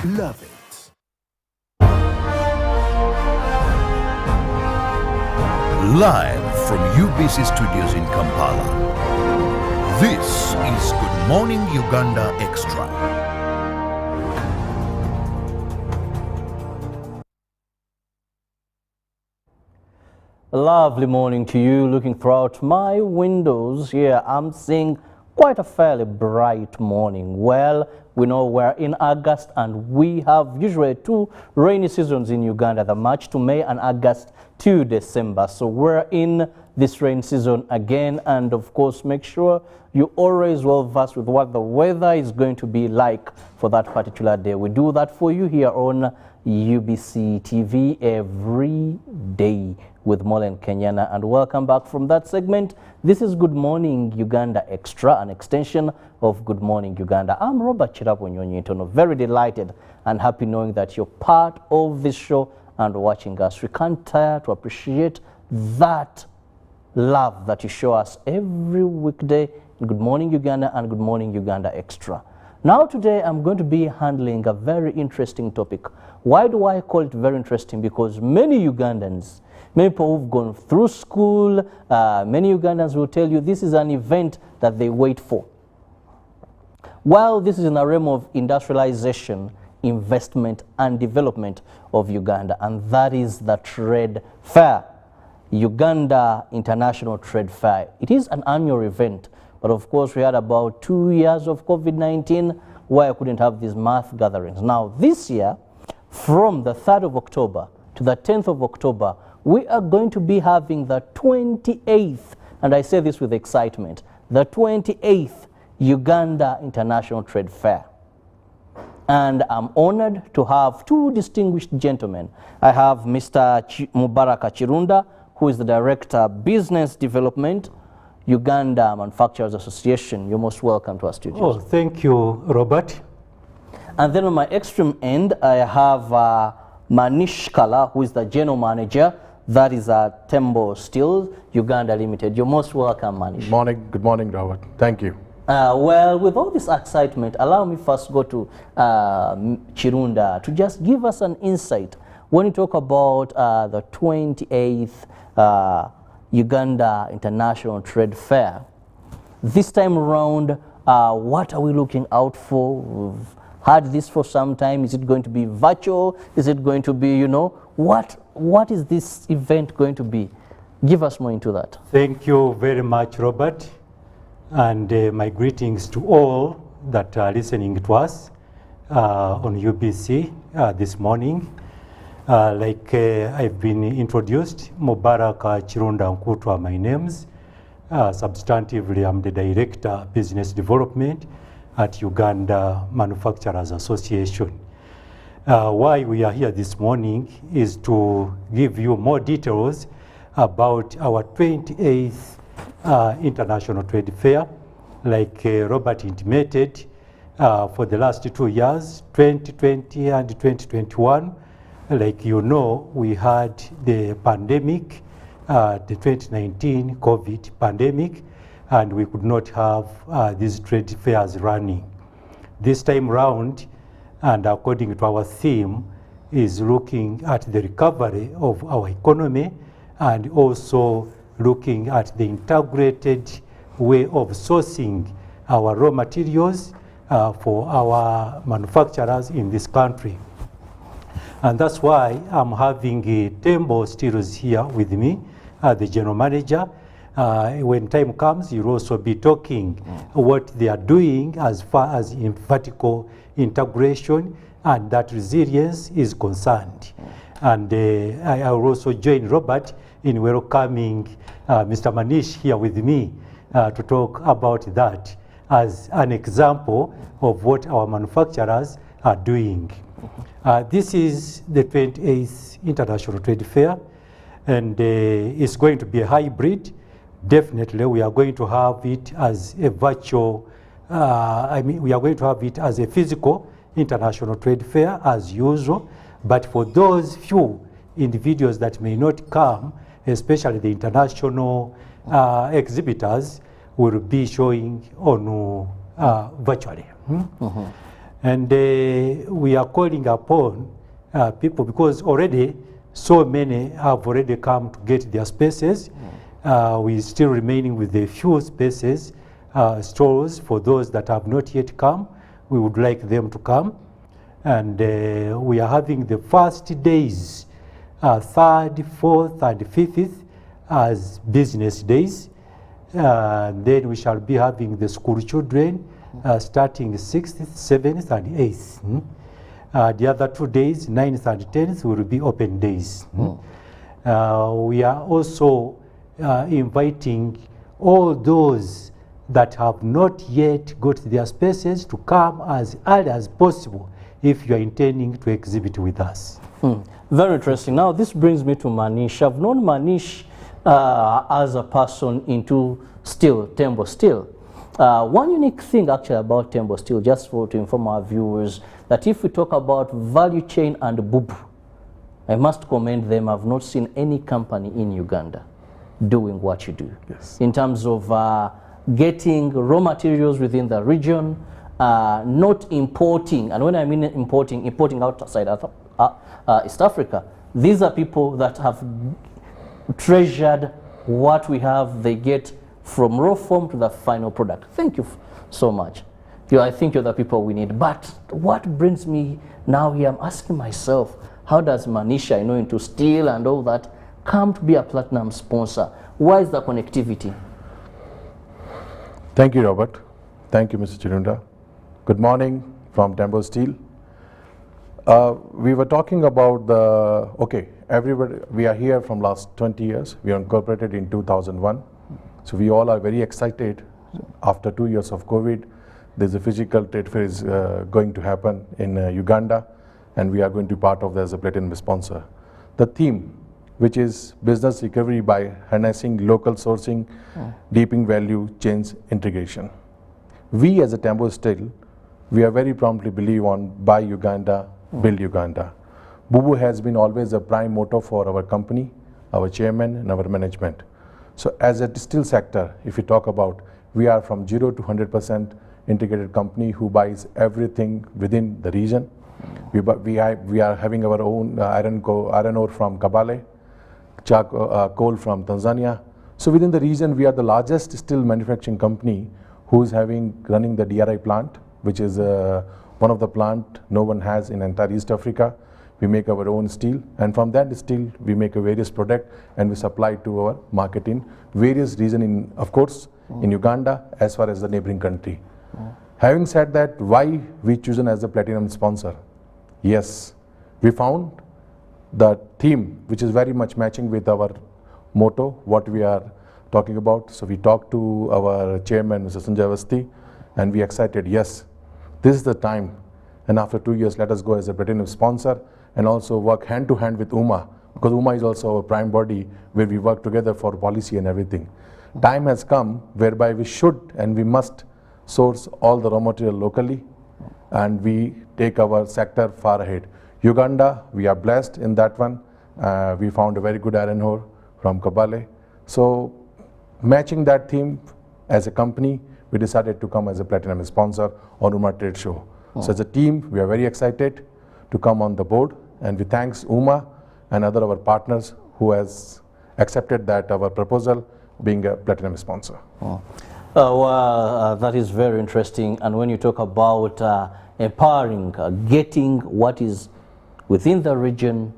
Love it. Live from UBC Studios in Kampala, this is Good Morning Uganda Extra. A lovely morning to you. Looking throughout my windows here, I'm seeing quite a fairly bright morning. Well, we know we're in August and we have usually two rainy seasons in Uganda, the March to May and August to December. So we're in this rain season again, and of course make sure you're always well versed with what the weather is going to be like for that particular day. We do that for you here on UBC TV every day with Molen Kenyana, and welcome back from that segment. This is Good Morning Uganda Extra, an extension of Good Morning Uganda. I'm Robert Chiraponyonyitono, very delighted and happy knowing that you're part of this show and watching us. We can't tire to appreciate that love that you show us every weekday in Good Morning Uganda and Good Morning Uganda Extra. Now today I'm going to be handling a very interesting topic. Why do I call it very interesting? Because many Ugandans, many people who've gone through school, many Ugandans will tell you this is an event that they wait for. While this is in the realm of industrialization, investment and development of Uganda, and that is the trade fair, Uganda International Trade Fair. It is an annual event, but of course we had about 2 years of COVID-19 where I couldn't have these mass gatherings. Now this year, from the 3rd of October to the 10th of October, we are going to be having the 28th, and I say this with excitement, the 28th Uganda International Trade Fair. And I'm honored to have two distinguished gentlemen. I have Mr. Mubaraka Chirunda, who is the Director, Business Development, Uganda Manufacturers Association. You're most welcome to our studios. Oh, thank you, Robert. And then on my extreme end, I have Manish Kala, who is the General Manager. That is Tembo Steel, Uganda Limited. You're most welcome, Manish. Good morning, Robert. Thank you. Well, with all this excitement, allow me first go to Chirunda to just give us an insight. When you talk about the 28th Uganda International Trade Fair, this time around, what are we looking out for? We've had this for some time. Is it going to be virtual? Is it going to be, you know, what is this event going to be? Give us more into that. Thank you very much, Robert. And my greetings to all that are listening to us on UBC this morning. Like I've been introduced, Mubaraka Chirunda Nkutwa, my name's. Substantively, I'm the Director, Business Development at Uganda Manufacturers Association. Why we are here this morning is to give you more details about our 28th International Trade Fair. Like Robert intimated, for the last 2 years, 2020 and 2021, like you know, we had the pandemic, the 2019 COVID pandemic, and we could not have these trade fairs running. This time round, and according to our theme, is looking at the recovery of our economy and also looking at the integrated way of sourcing our raw materials for our manufacturers in this country. And that's why I'm having Tembo Steels here with me, the General Manager. When time comes, you'll also be talking what they are doing as far as in vertical integration and that resilience is concerned. And I will also join Robert in welcoming Mr. Manish here with me to talk about that as an example of what our manufacturers are doing. This is the 28th International Trade Fair, and it's going to be a hybrid. Definitely, we are going to have it as a virtual, we are going to have it as a physical international trade fair as usual, but for those few individuals that may not come, especially the international exhibitors, will be showing on virtually. And we are calling upon people, because already so many have already come to get their spaces. We still remaining with a few spaces, stalls for those that have not yet come. We would like them to come. And we are having the first days, 3rd, 4th, and 5th as business days. Then we shall be having the school children starting 6th, 7th, and 8th. The other 2 days, 9th and 10th, will be open days. We are also inviting all those that have not yet got their spaces to come as early as possible if you are intending to exhibit with us. Very interesting. Now, this brings me to Manish. I've known Manish as a person into steel, Tembo Steel. One unique thing actually about Tembo Steel, just to inform our viewers, that if we talk about value chain and bubu, I must commend them. I've not seen any company in Uganda doing what you do. Yes. In terms of getting raw materials within the region, not importing, and when I mean importing outside East Africa. These are people that have treasured what we have. They get from raw form to the final product. Thank you so much. I think you're the people we need. But what brings me now here, I'm asking myself, how does Manisha, into steel and all that, come to be a platinum sponsor? Why is the connectivity? Thank you, Robert. Thank you, Mr. Chirunda. Good morning from Tembo Steel. We were talking about everybody, we are here from last 20 years. We are incorporated in 2001. So we all are very excited. After 2 years of COVID, there's a physical trade fair is going to happen in Uganda, and we are going to be part of that as a platinum sponsor. The theme, which is business recovery by harnessing local sourcing, deepening value chains integration. We as a Tembo Steel, we are very promptly believe on buy Uganda, build Uganda. Bubu has been always a prime motto for our company, our chairman, and our management. So as a steel sector, if you talk about, we are from 0 to 100% integrated company who buys everything within the region. We are having our own iron ore from Kabale, coal from Tanzania. So within the region, we are the largest steel manufacturing company who is running the DRI plant, which is one of the plant no one has in entire East Africa. We make our own steel, and from that steel we make a various product and we supply to our market in various regions in, of course, in Uganda as far as the neighboring country. Having said that, why we chosen as a platinum sponsor? Yes, we found the theme which is very much matching with our motto, what we are talking about. So we talked to our chairman, Mr. Sanjay Avasthi, and we excited, yes, this is the time. And after 2 years, let us go as a platinum sponsor and also work hand to hand with UMA, because UMA is also our prime body where we work together for policy and everything. Time has come whereby we should and we must source all the raw material locally, and we take our sector far ahead. Uganda, we are blessed in that one. We found a very good iron ore from Kabale. So matching that theme as a company, we decided to come as a platinum sponsor on UMA Trade Show. So as a team, we are very excited to come on the board, and we thanks UMA and other our partners who has accepted that our proposal being a platinum sponsor. That is very interesting. And when you talk about empowering, getting what is within the region,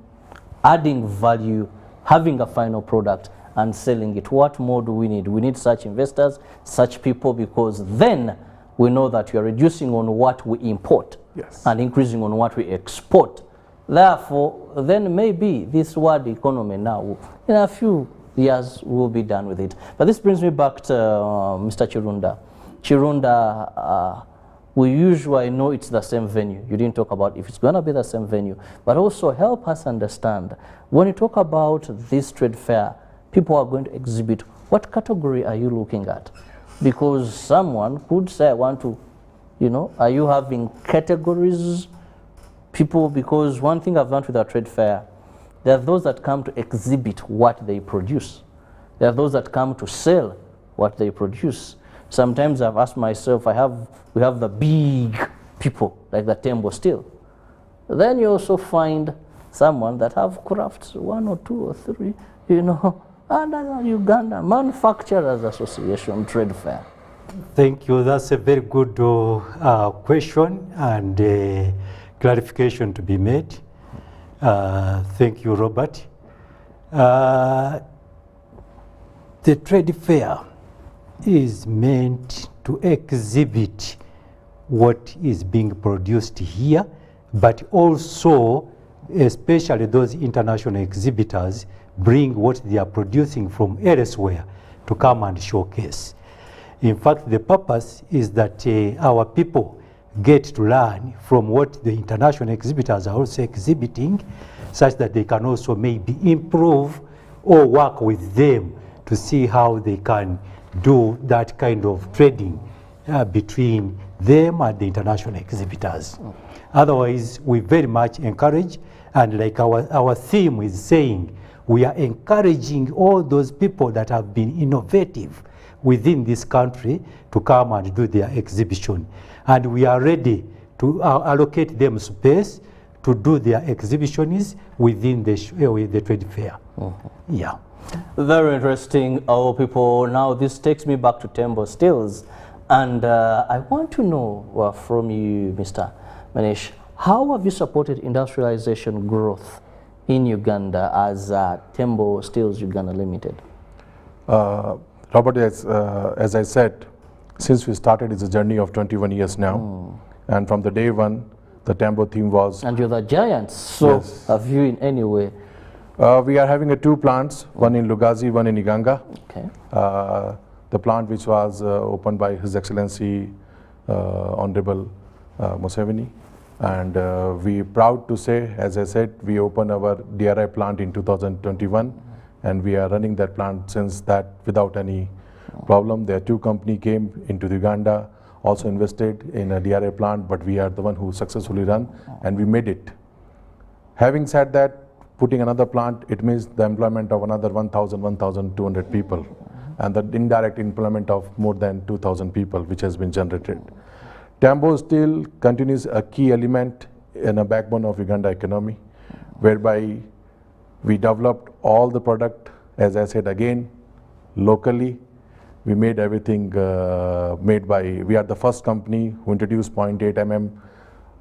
adding value, having a final product and selling it, what more do we need? We need such investors, such people, because then we know that we are reducing on what we import, yes, and increasing on what we export. Therefore, then maybe this world economy now, in a few years, we'll be done with it. But this brings me back to Mr. Chirunda. Chirunda, we usually know it's the same venue. You didn't talk about if it's going to be the same venue, but also help us understand, when you talk about this trade fair, people are going to exhibit, what category are you looking at? Because someone could say, I want to, are you having categories, people? Because one thing I've learned with our trade fair, there are those that come to exhibit what they produce. There are those that come to sell what they produce. Sometimes I've asked myself, we have the big people like the Tembo Steel. Then you also find someone that have crafts, 1 or 2 or 3, you know, under Uganda Manufacturers Association trade fair. Thank you. That's a very good question and clarification to be made. Thank you, Robert. The trade fair is meant to exhibit what is being produced here, but also, especially those international exhibitors, bring what they are producing from elsewhere to come and showcase. In fact, the purpose is that our people get to learn from what the international exhibitors are also exhibiting, such that they can also maybe improve or work with them to see how they can do that kind of trading between them and the international exhibitors. Otherwise, we very much encourage, and like our theme is saying, we are encouraging all those people that have been innovative within this country to come and do their exhibition. And we are ready to allocate them space to do their exhibitions within the trade fair. Yeah. Very interesting, our people. Now this takes me back to Tembo Steels, and I want to know from you, Mr. Manish, how have you supported industrialization growth in Uganda as Tembo Steels Uganda Limited? Robert, as I said, since we started, it's a journey of 21 years now, and from the day one, the Tembo theme was... And you're the giants, so yes. have you in any way? We are having 2 plants, one in Lugazi, one in Uganda. Okay. The plant which was opened by His Excellency Honorable Museveni, and we are proud to say, as I said, we opened our DRI plant in 2021, and we are running that plant since that without any problem. There are 2 companies came into Uganda, also invested in a DRI plant, but we are the one who successfully run, and we made it. Having said that, putting another plant, it means the employment of another 1,200 people, and the indirect employment of more than 2,000 people, which has been generated. Tembo still continues a key element in a backbone of Uganda economy, whereby we developed all the product, as I said again, locally. We made everything we are the first company who introduced 0.8 mm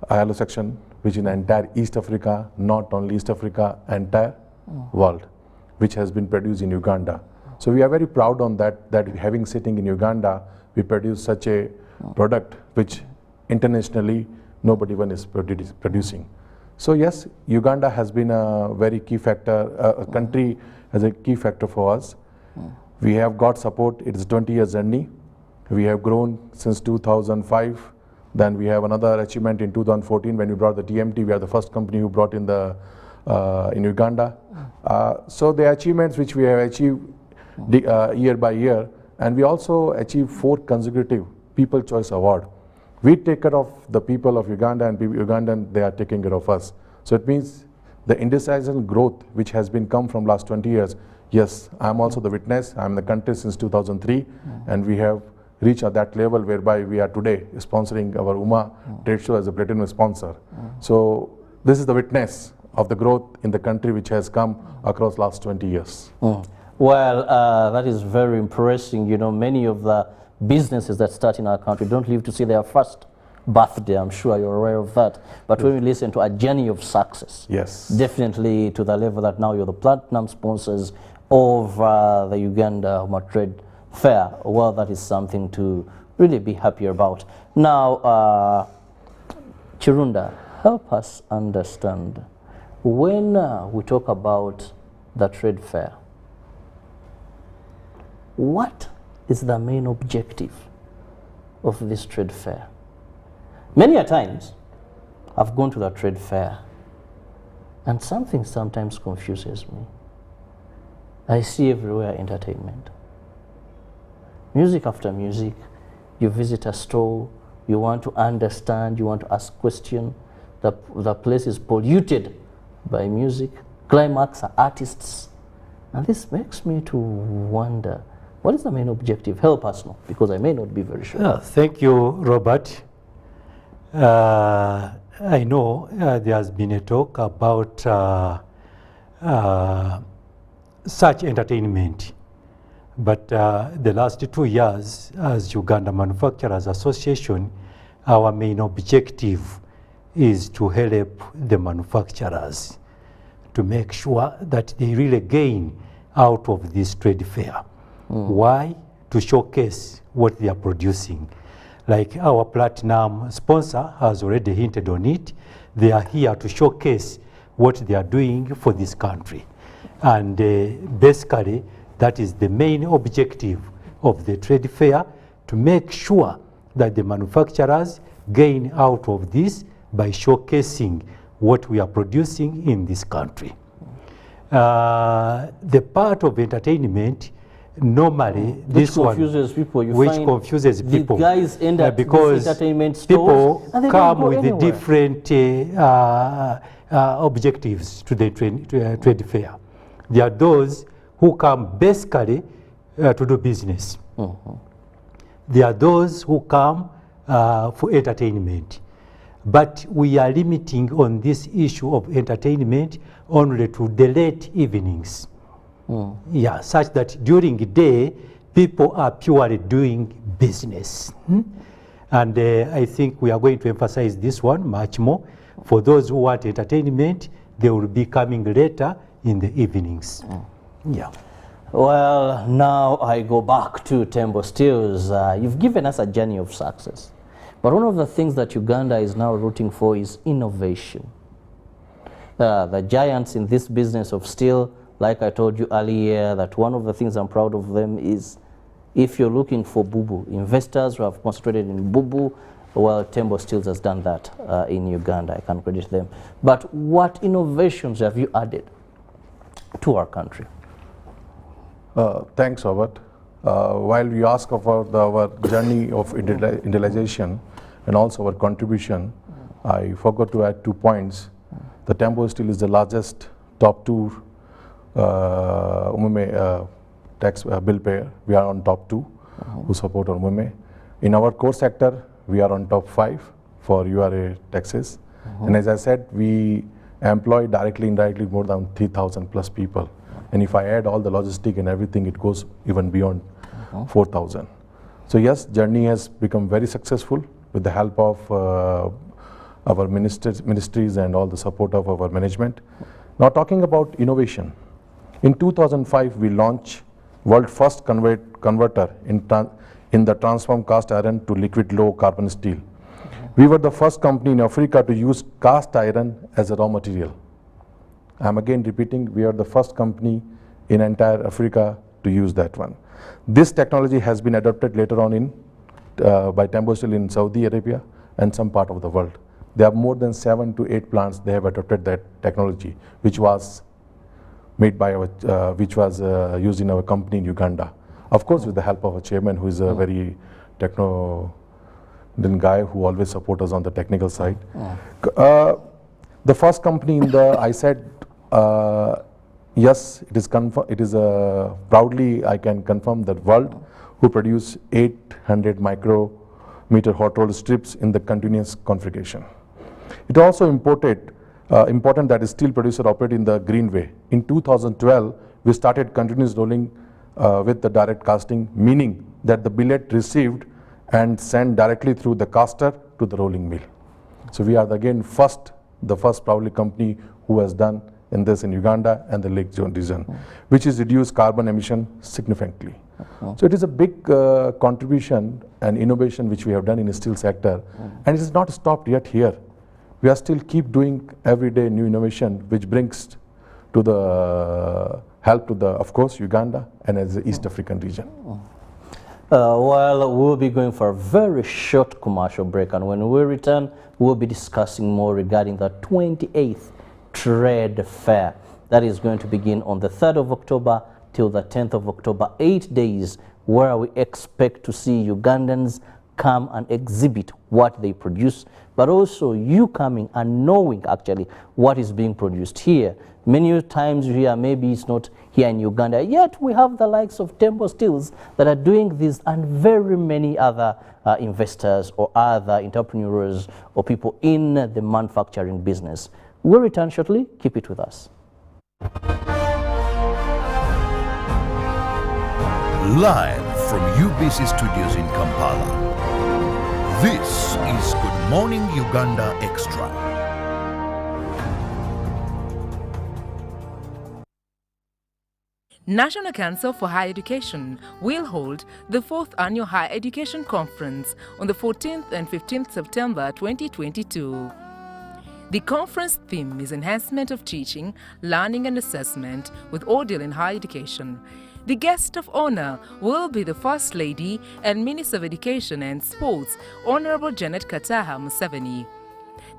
ILO section, which in the entire East Africa, not only East Africa, entire world, which has been produced in Uganda. So we are very proud on that having sitting in Uganda, we produce such a product which internationally nobody one is producing. So yes, Uganda has been a very key factor, a country as a key factor for us. We have got support. It is a 20-year journey. We have grown since 2005. Then we have another achievement in 2014 when we brought the TMT. We are the first company who brought in the in Uganda. So the achievements which we have achieved year by year, and we also achieved 4 consecutive People Choice Award. We take care of the people of Uganda, and Ugandan, they are taking care of us. So it means the industrialization growth which has been come from last 20 years. Yes, I'm also the witness. I'm in the country since 2003, and we have reached at that level whereby we are today sponsoring our UMA trade show as a platinum sponsor. So this is the witness of the growth in the country which has come across last 20 years. Well, that is very impressive. You know, many of the businesses that start in our country don't live to see their first birthday. I'm sure you're aware of that. But when we listen to a journey of success, yes, definitely to the level that now you're the platinum sponsors of the Uganda Trade Fair, well, that is something to really be happy about. Now, Chirunda, help us understand, when we talk about the trade fair, what is the main objective of this trade fair? Many a times, I've gone to the trade fair, and something sometimes confuses me. I see everywhere entertainment. Music after music, you visit a store, you want to understand, you want to ask questions. The place is polluted by music, climax are artists. And this makes me to wonder, what is the main objective? Help us know, because I may not be very sure. Thank you, Robert. I know there has been a talk about such entertainment, but the last 2 years as Uganda Manufacturers Association, our main objective is to help the manufacturers to make sure that they really gain out of this trade fair. Why? To showcase what they are producing. Like our platinum sponsor has already hinted on it. They are here to showcase what they are doing for this country. And basically, that is the main objective of the trade fair, to make sure that the manufacturers gain out of this by showcasing what we are producing in this country. The part of entertainment, normally Which confuses people. You which find confuses people. The guys end up because these entertainment stores people and they come don't go with the anywhere. different objectives to the trade fair. There are those who come basically to do business. There are those who come for entertainment. But we are limiting on this issue of entertainment only to the late evenings. Yeah, such that during the day, people are purely doing business. And I think we are going to emphasize this one much more. For those who want entertainment, they will be coming later in the evenings. Yeah. Well, now I go back to Tembo Steels. You've given us a journey of success. But one of the things that Uganda is now rooting for is innovation. The giants in this business of steel, like I told you earlier, that one of the things I'm proud of them is, if you're looking for boo-boo, investors who have concentrated in boo-boo, well, Tembo Steels has done that in Uganda. I can credit them. But what innovations have you added to our country? Thanks, Robert. While you ask about our journey of industrialization and also our contribution, I forgot to add 2 points. The Tembo Steel is the largest top 2 tax bill payer. We are on top 2 who support Umume. In our core sector, we are on top 5 for URA taxes. And as I said, we employ directly, indirectly more than 3,000 plus people. And if I add all the logistic and everything, it goes even beyond 4,000. So yes, journey has become very successful with the help of our ministries and all the support of our management. Now talking about innovation. In 2005, we launched world first converter in the transform cast iron to liquid low carbon steel. We were the first company in Africa to use cast iron as a raw material. I'm again repeating, we are the first company in entire Africa to use that one. This technology has been adopted later on by Tembo Steel in Saudi Arabia and some part of the world. There are more than 7 to 8 plants they have adopted that technology, which was made by our, used in our company in Uganda. Of course, with the help of a chairman who is a very guy who always supports us on the technical side. The first company in the, I said, yes, it is proudly I can confirm that world who produce 800 micrometer hot rolled strips in the continuous configuration. It also important that a steel producer operate in the green way. In 2012, we started continuous rolling with the direct casting, meaning that the billet received and sent directly through the caster to the rolling mill. So we are again the first proudly company who has done in this in Uganda and the Lake Zone region, which is reduced carbon emission significantly. So it is a big contribution and innovation which we have done in the steel sector, and it is not stopped yet here. We are still keep doing everyday new innovation, which brings to the help to the, of course, Uganda and as the East African region. Well, we'll be going for a very short commercial break, and when we return, we'll be discussing more regarding the 28th Trade Fair. That is going to begin on the 3rd of October till the 10th of October, 8 days, where we expect to see Ugandans come and exhibit what they produce, but also you coming and knowing actually what is being produced here. Many times you hear maybe it's not here in Uganda, yet we have the likes of Temple Steels that are doing this, and very many other investors or other entrepreneurs or people in the manufacturing business. We'll return shortly. Keep it with us. Live from UBC Studios in Kampala, this is Good Morning Uganda Extra. National Council for Higher Education will hold the 4th Annual Higher Education Conference on the 14th and 15th September 2022. The conference theme is Enhancement of Teaching, Learning and Assessment with Ordeal in Higher Education. The guest of honor will be the First Lady and Minister of Education and Sports, Honorable Janet Kataha Museveni.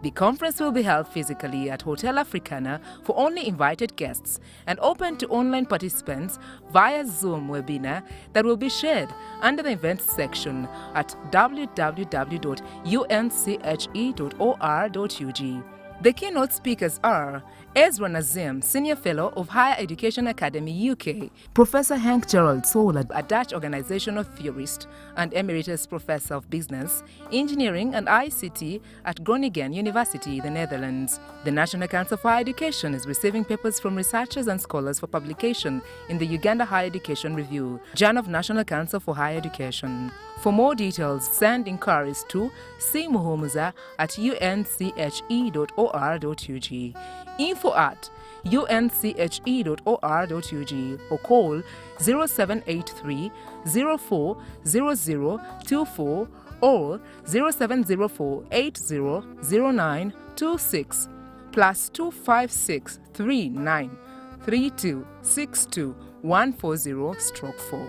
The conference will be held physically at Hotel Africana for only invited guests and open to online participants via Zoom webinar that will be shared under the events section at www.unche.or.ug. The keynote speakers are Ezra Nazim, Senior Fellow of Higher Education Academy UK, Professor Henk Gerald Sol, a Dutch organizational theorist and Emeritus Professor of Business, Engineering and ICT at Groningen University, the Netherlands. The National Council for Higher Education is receiving papers from researchers and scholars for publication in the Uganda Higher Education Review, Journal of National Council for Higher Education. For more details, send inquiries to cmuhumuza@unche.or.ug, info@unche.or.ug, or call 0783 04 0024 or 0704 80 0926 plus 256 39 32 62 140/4.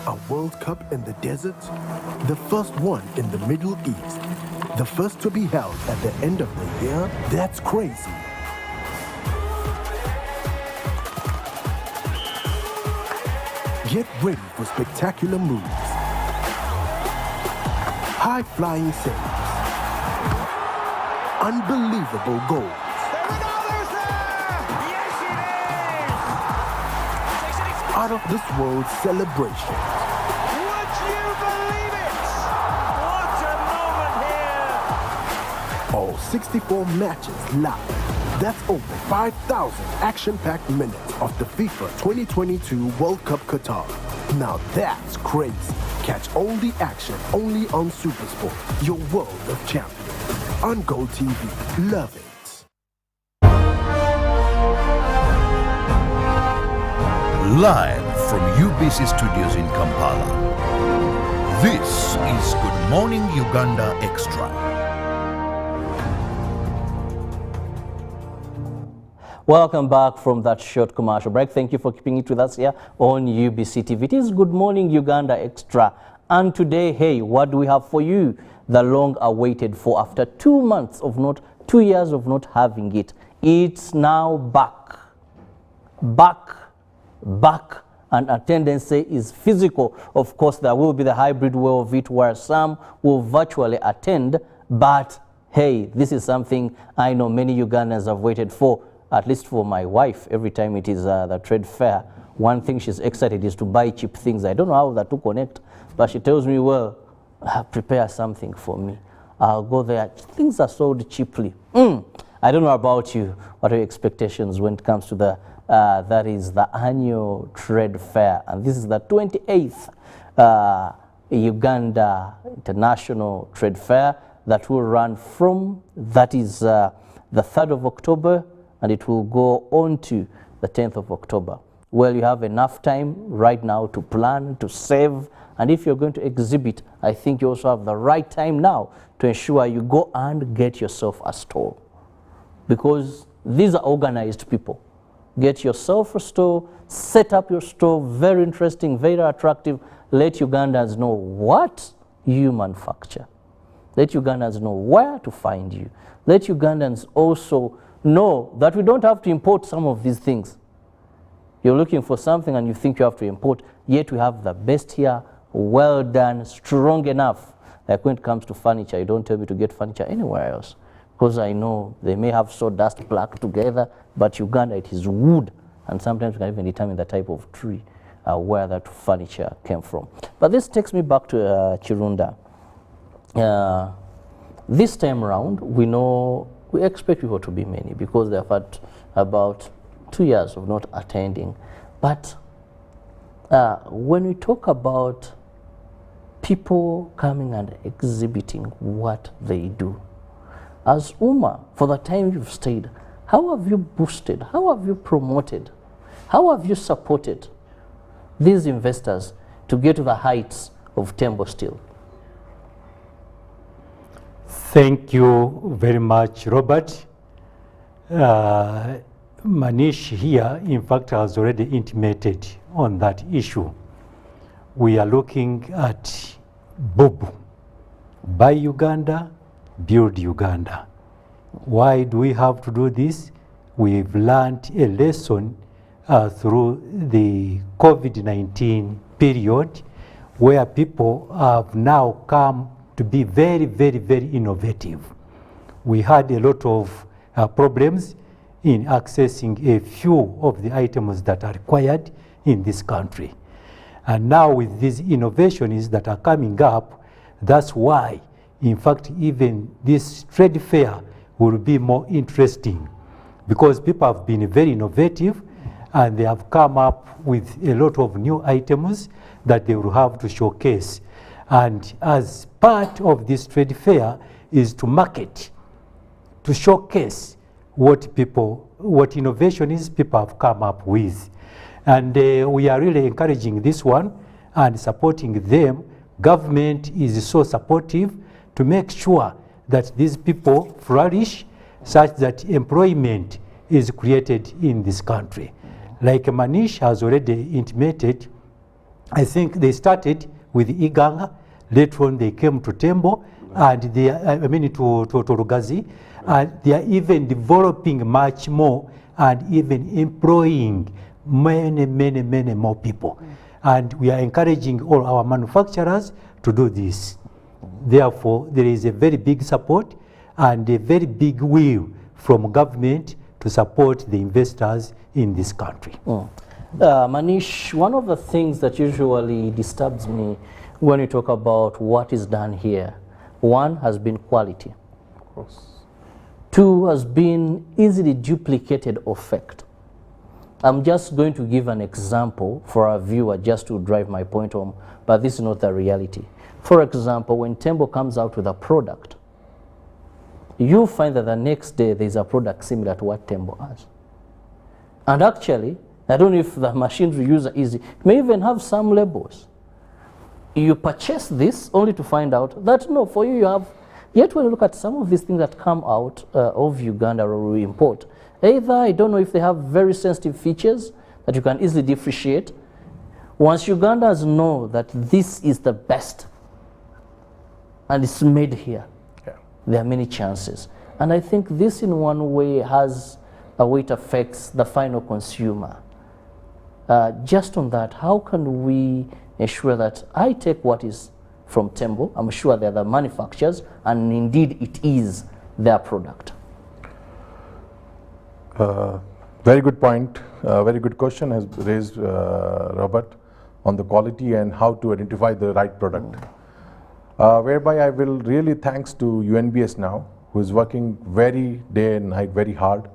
A World Cup in the desert? The first one in the Middle East. The first to be held at the end of the year? That's crazy. Get ready for spectacular moves, high-flying saves, unbelievable goals. Out of this world celebration. Would you believe it? What a moment here! All 64 matches live. That's over 5,000 action-packed minutes of the FIFA 2022 World Cup Qatar. Now that's crazy. Catch all the action only on SuperSport, your world of champions. On Gold TV. Love it. Live from UBC Studios in Kampala, this is Good Morning Uganda Extra. Welcome back from that short commercial break. Thank you for keeping it with us here on UBC TV. It is Good Morning Uganda Extra. And today, hey, what do we have for you? The long awaited for after 2 months of not, 2 years of not having it. It's now back. Back, and attendance is physical. Of course, there will be the hybrid way of it where some will virtually attend, but hey, this is something I know many Ugandans have waited for, at least for my wife. Every time it is the trade fair, one thing she's excited is to buy cheap things. I don't know how that to connect, but she tells me, well, prepare something for me. I'll go there. Things are sold cheaply. I don't know about you. What are your expectations when it comes to the that is the annual trade fair, and this is the 28th Uganda International Trade Fair that will run from, that is the 3rd of October, and it will go on to the 10th of October. Well, you have enough time right now to plan, to save, and if you're going to exhibit, I think you also have the right time now to ensure you go and get yourself a stall, because these are organized people. Get yourself a store, set up your store, very interesting, very attractive. Let Ugandans know what you manufacture. Let Ugandans know where to find you. Let Ugandans also know that we don't have to import some of these things. You're looking for something and you think you have to import, yet we have the best here, well done, strong enough. Like when it comes to furniture, you don't tell me to get furniture anywhere else, because I know they may have sawdust black together, but Uganda, it is wood, and sometimes we can even determine the type of tree where that furniture came from. But this takes me back to Chirunda. This time around, we know, we expect people to be many because they've had about 2 years of not attending. But when we talk about people coming and exhibiting what they do, as UMA, for the time you've stayed, how have you boosted, how have you promoted, how have you supported these investors to get to the heights of Tembo Steel? Thank you very much, Robert. Manish here, in fact, has already intimated on that issue. We are looking at BUB, Buy Uganda, Build Uganda. Why do we have to do this? We've learned a lesson through the COVID-19 period, where people have now come to be very, very, very innovative. We had a lot of problems in accessing a few of the items that are required in this country. And now with these innovations that are coming up, that's why, in fact, even this trade fair will be more interesting, because people have been very innovative and they have come up with a lot of new items that they will have to showcase. And as part of this trade fair is to market, to showcase what innovations people have come up with. And we are really encouraging this one and supporting them. Government is so supportive to make sure that these people flourish, such that employment is created in this country. Like Manish has already intimated, I think they started with Iganga, later on they came to Tembo, and they, to Rugazi, and they are even developing much more and even employing many, many, many more people. And we are encouraging all our manufacturers to do this. Therefore, there is a very big support and a very big will from government to support the investors in this country. Manish, one of the things that usually disturbs me when you talk about what is done here, one has been quality. Of course. Two has been easily duplicated or faked. I'm just going to give an example for our viewer just to drive my point home, but this is not the reality. For example, when Tembo comes out with a product, you find that the next day there's a product similar to what Tembo has. And actually, I don't know if the machines we use are easy, it may even have some labels. You purchase this only to find out that no, for you have, yet when you look at some of these things that come out of Uganda or we import, either I don't know if they have very sensitive features that you can easily differentiate. Once Ugandans know that this is the best and it's made here, there are many chances. And I think this in one way has a way it affects the final consumer. Just on that, how can we ensure that I take what is from Tembo, I'm sure they're the manufacturers, and indeed it is their product? Very good point, very good question has raised Robert on the quality and how to identify the right product. Whereby I will really thanks to UNBS now, who is working very day and night, very hard,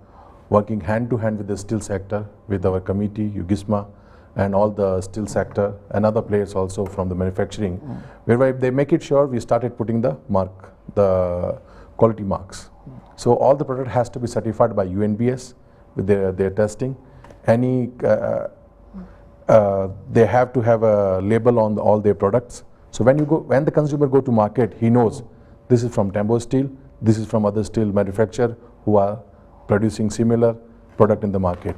working hand to hand with the steel sector, with our committee, UGISMA, and all the steel sector, and other players also from the manufacturing, whereby they make it sure we started putting the mark, the quality marks. So all the product has to be certified by UNBS with their testing. Any, they have to have a label on all their products. So when the consumer go to market, he knows this is from Tembo Steel, this is from other steel manufacturer who are producing similar product in the market.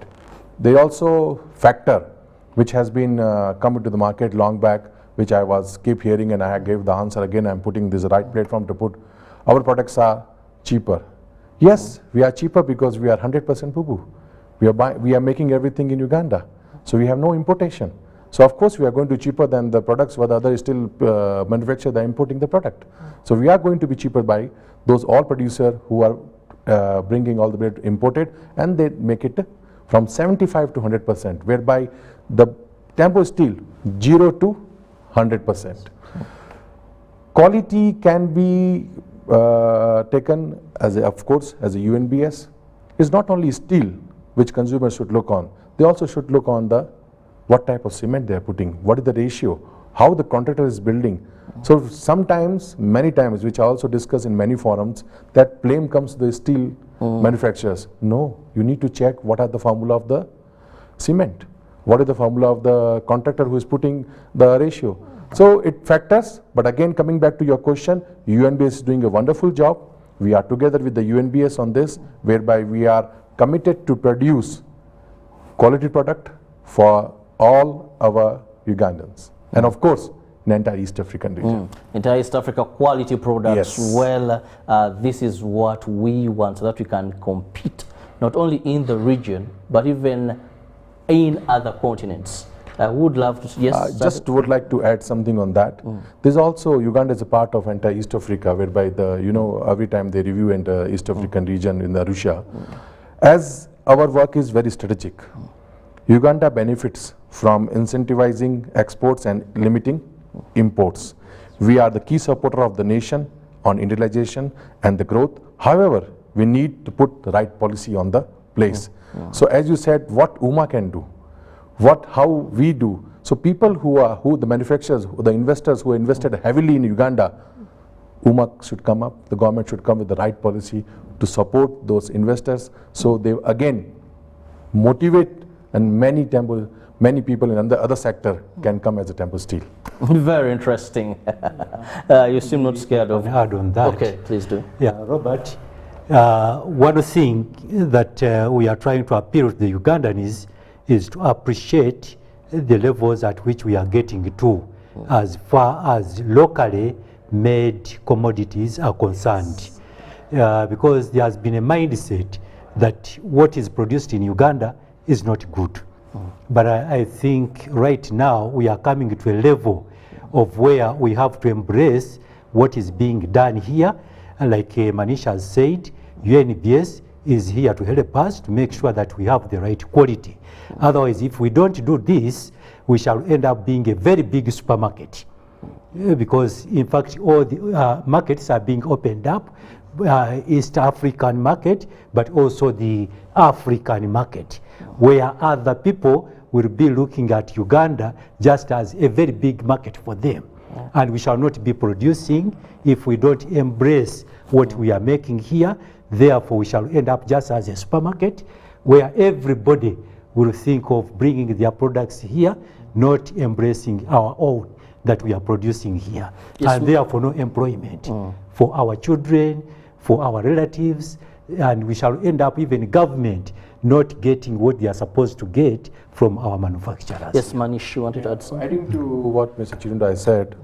They also factor, which has been come into the market long back, which I was keep hearing, and I gave the answer again. I'm putting this right platform to put our products are cheaper, Yes, we are cheaper because we are 100% poo-poo. We are making everything in Uganda. So we have no importation. So of course we are going to be cheaper than the products where the other is still manufactured, they're importing the product. So we are going to be cheaper by those all producers who are bringing all the way imported, and they make it from 75 to 100%, whereby the Tembo steel 0 to 100%. Quality can be taken as of course as a UNBS. It's not only steel which consumers should look on, they also should look on the what type of cement they are putting, what is the ratio, how the contractor is building. So sometimes, many times, which I also discuss in many forums, that blame comes to the steel manufacturers. No, you need to check what are the formula of the cement, what is the formula of the contractor who is putting the ratio. So it factors, but again coming back to your question, UNBS is doing a wonderful job. We are together with the UNBS on this, whereby we are committed to produce quality product for all our Ugandans. And of course, in the entire East African region. Entire East Africa quality products. Yes. Well, this is what we want, so that we can compete not only in the region, but even in other continents. I would love to, yes. Just would like to add something on that. There's also, Uganda is a part of entire East Africa, whereby the, every time they review in the East African region in the Arusha. As our work is very strategic, Uganda benefits from incentivizing exports and limiting imports. We are the key supporter of the nation on industrialization and the growth. However, we need to put the right policy on the place. So as you said, what UMA can do, how we do. So people who the manufacturers, the investors who invested heavily in Uganda, UMA should come up, the government should come with the right policy to support those investors. So they again motivate, and many people in the other sector can come as a Tembo steel. Very interesting. You seem not scared of. Add on that. Okay, please do. Yeah, Robert. One thing that we are trying to appeal to the Ugandans is to appreciate the levels at which we are getting to as far as locally made commodities are concerned. Because there has been a mindset that what is produced in Uganda is not good. But I think right now we are coming to a level of where we have to embrace what is being done here. And like Manish has said, UNBS is here to help us to make sure that we have the right quality. Otherwise, if we don't do this, we shall end up being a very big supermarket. Because in fact, all the markets are being opened up, East African market, but also the African market, where other people will be looking at Uganda just as a very big market for them. And we shall not be producing if we don't embrace what we are making here. Therefore, we shall end up just as a supermarket where everybody will think of bringing their products here, not embracing our own that we are producing here. Yes, and therefore no employment for our children, for our relatives, and we shall end up even government not getting what they are supposed to get from our manufacturers. Yes, Manish, you wanted to add something? Adding to what Mr. Chirunda said,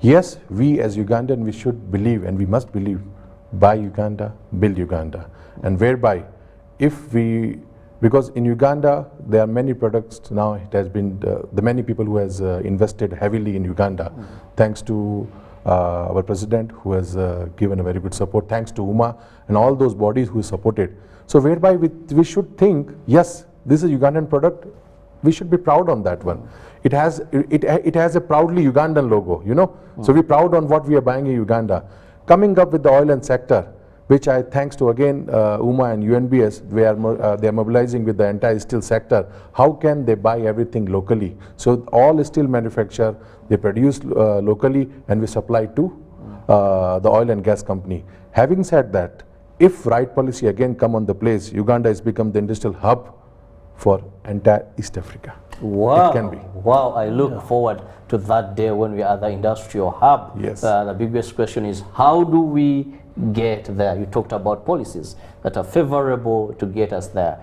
yes, we as Ugandan, we should believe, and we must believe, buy Uganda, build Uganda. And whereby, if we, because in Uganda, there are many products now, it has been, the many people who has invested heavily in Uganda, thanks to our president who has given a very good support, thanks to UMA and all those bodies who supported. So whereby we should think, yes, this is a Ugandan product, we should be proud on that one. It has a proudly Ugandan logo, so we're proud on what we are buying in Uganda. Coming up with the oil and sector, which I thanks to again UMA and UNBS, they are mobilizing with the entire steel sector. How can they buy everything locally? So all steel manufacture, they produce locally and we supply to the oil and gas company. Having said that, if right policy again come on the place, Uganda has become the industrial hub for entire East Africa. Wow. It can be. Wow, I look forward to that day when we are the industrial hub. Yes. The biggest question is, how do we get there? You talked about policies that are favorable to get us there.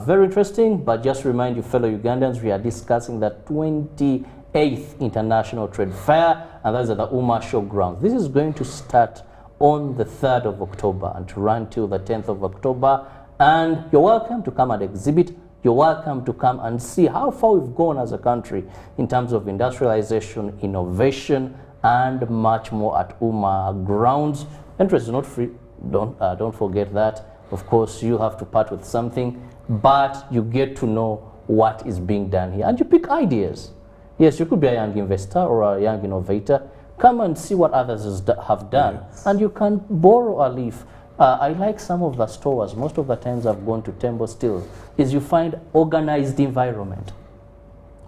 Very interesting, but just remind you fellow Ugandans, we are discussing the 28th International Trade Fair, and that is at the UMA Showground. This is going to start on the 3rd of October and to run till the 10th of October. And you're welcome to come and exhibit. You're welcome to come and see how far we've gone as a country in terms of industrialization, innovation, and much more at UMA grounds. Entrance is not free. Don't forget that. Of course, you have to part with something, but you get to know what is being done here, and you pick ideas. Yes, you could be a young investor or a young innovator. Come and see what others have done, and you can borrow a leaf. I like some of the stores. Most of the times I've gone to Tembo Steel, is you find organized environment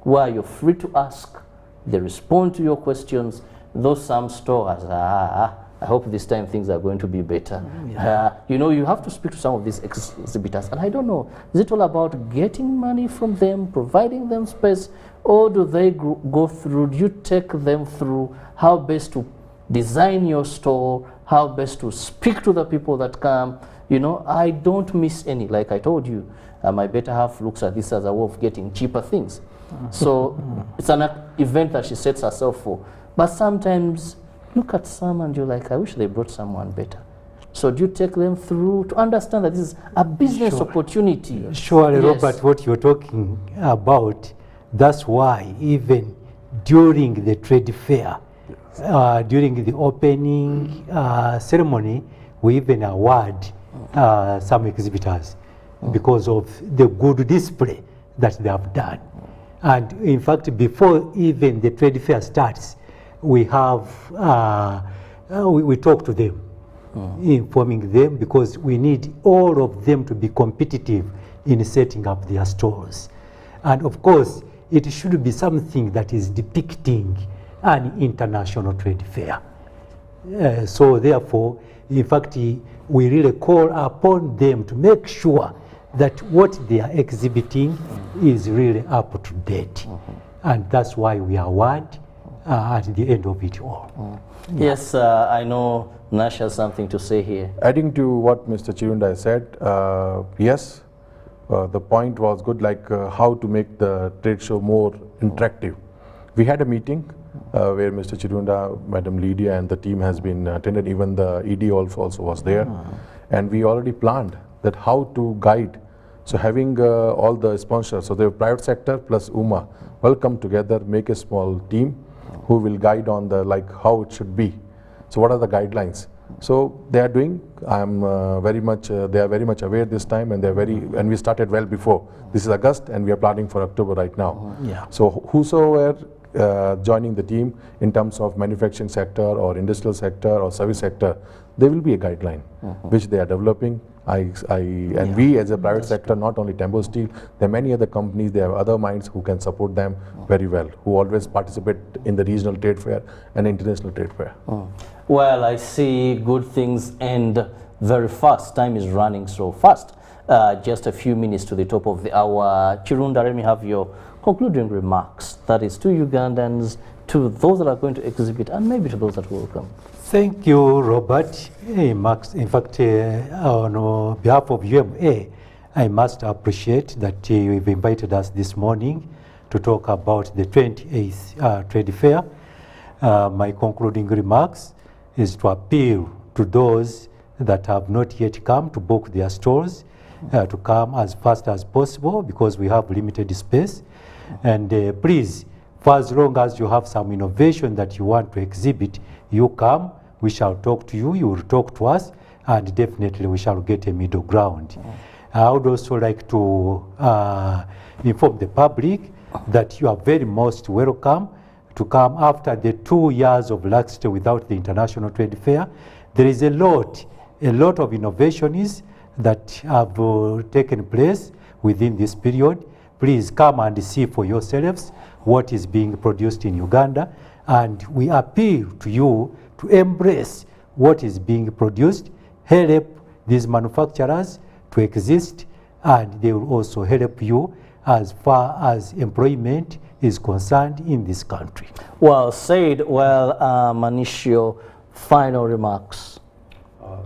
where you're free to ask. They respond to your questions. Though some stores, I hope this time things are going to be better. You know, you have to speak to some of these exhibitors, and I don't know, is it all about getting money from them, providing them space, or do they go through, do you take them through how best to design your store, how best to speak to the people that come? You know, I don't miss any. Like I told you, my better half looks at this as a way of getting cheaper things. So it's an event that she sets herself for. But sometimes look at some and you're like, I wish they brought someone better. So do you take them through to understand that this is a business opportunity? Surely, yes. Robert, what you're talking about, that's why even during the trade fair, during the opening ceremony, we even award some exhibitors because of the good display that they have done. And in fact, before even the trade fair starts, we have we talk to them, informing them, because we need all of them to be competitive in setting up their stores. And of course, it should be something that is depicting an international trade fair. So therefore, in fact, we really call upon them to make sure that what they are exhibiting is really up to date. And that's why we award at the end of it all. Yes, I know Nash has something to say here. Adding to what Mr. Chirunda said, yes, the point was good, like how to make the trade show more interactive. We had a meeting where Mr. Chirunda, Madam Lydia, and the team has been attended. Even the ED also was there. And we already planned that how to guide. So having all the sponsors, so the private sector plus UMA will come together, make a small team who will guide on the how it should be. So what are the guidelines? So they are doing. I'm very much. They are very much aware this time, and they're very. And we started well before. This is August, and we are planning for October right now. So whosoever joining the team in terms of manufacturing sector or industrial sector or service sector, there will be a guideline which they are developing. And we as a private sector, not only Tembo Steel, there are many other companies, they have other minds who can support them very well, who always participate in the regional trade fair and international trade fair. Well, I see good things end very fast. Time is running so fast. Just a few minutes to the top of the hour. Chirunda, let me have your concluding remarks. That is to Ugandans, to those that are going to exhibit, and maybe to those that will come. Thank you, Robert. Max, in fact, on behalf of UMA, I must appreciate that you've invited us this morning to talk about the 28th trade fair. My concluding remarks is to appeal to those that have not yet come to book their stores to come as fast as possible, because we have limited space. And please, for as long as you have some innovation that you want to exhibit, you come, we shall talk to you, you will talk to us, and definitely we shall get a middle ground. I would also like to inform the public that you are very most welcome to come after the 2 years of laxity without the International Trade Fair. There is a lot of innovations that have taken place within this period. Please come and see for yourselves what is being produced in Uganda, and we appeal to you to embrace what is being produced, help these manufacturers to exist, and they will also help you as far as employment is concerned in this country. Well said. Well, Manisio, final remarks.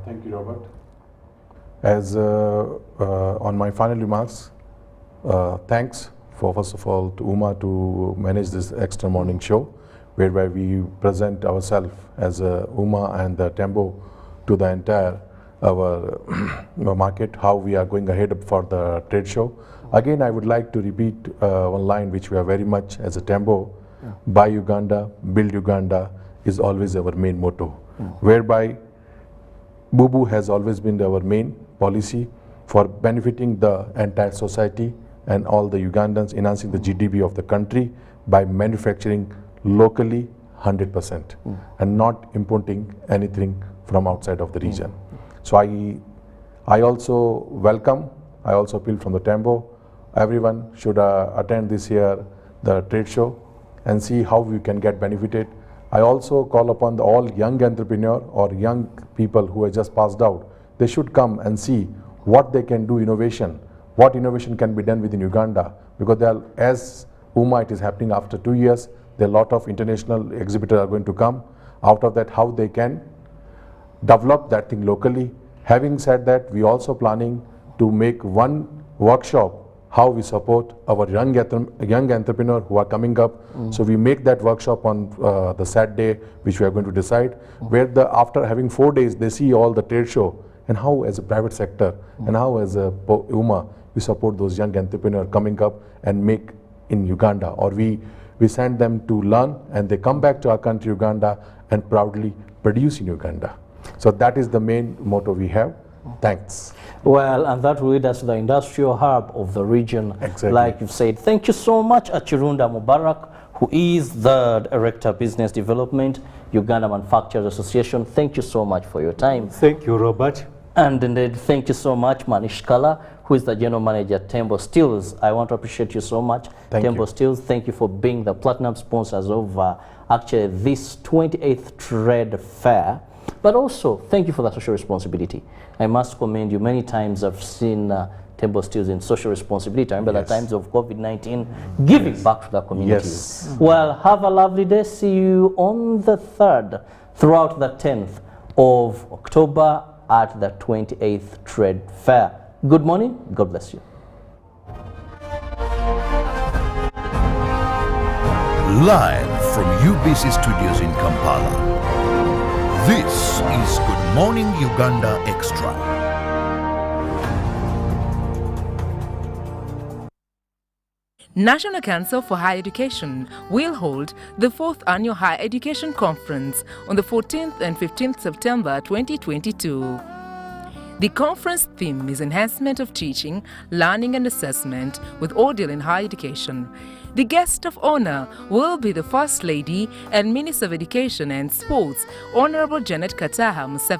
Thank you, Robert. As on my final remarks, thanks for, first of all, to UMA to manage this extra morning show, whereby we present ourselves as UMA and the Tembo to the entire our market, how we are going ahead for the trade show. Again, I would like to repeat one line which we are very much as a Tembo, buy Uganda, build Uganda is always our main motto, whereby Bubu has always been our main policy for benefiting the entire society and all the Ugandans, enhancing the GDP of the country by manufacturing locally 100% and not importing anything from outside of the region. So I also welcome, I also appeal from the Tembo, everyone should attend this year the trade show and see how we can get benefited. I also call upon all young entrepreneur or young people who have just passed out, they should come and see what they can do innovation, what innovation can be done within Uganda, because there are, as UMA it is happening after 2 years, there are a lot of international exhibitors are going to come. Out of that, how they can develop that thing locally. Having said that, we also planning to make one workshop how we support our young entrepreneur who are coming up. So we make that workshop on the Saturday, which we are going to decide, where after having 4 days, they see all the trade show and how as a private sector and how as a UMA, we support those young entrepreneurs coming up and make in Uganda, or we send them to learn and they come back to our country, Uganda, and proudly produce in Uganda. So that is the main motto we have. Thanks. Well, and that will lead us to the industrial hub of the region, exactly. Like you've said. Thank you so much, Chirunda Mubarak, who is the Director of Business Development, Uganda Manufacturers Association. Thank you so much for your time. Thank you, Robert. And indeed, thank you so much, Manish Kala, who is the General Manager at Tembo Steels. I want to appreciate you so much. Tembo Steels, thank you for being the platinum sponsors of actually this 28th Trade Fair. But also, thank you for the social responsibility. I must commend you. Many times I've seen Tembo Steels in social responsibility. I remember the times of COVID-19, giving back to the communities. Well, have a lovely day. See you on the 3rd throughout the 10th of October at the 28th Trade Fair. Good morning. God bless you. Live from UBC Studios in Kampala. This is Good Morning Uganda Extra. National Council for Higher Education will hold the 4th Annual Higher Education Conference on the 14th and 15th September 2022. The conference theme is Enhancement of Teaching, Learning and Assessment with Ordeal in Higher Education. The guest of honor will be the First Lady and Minister of Education and Sports, Honorable Janet Kataha Museveni.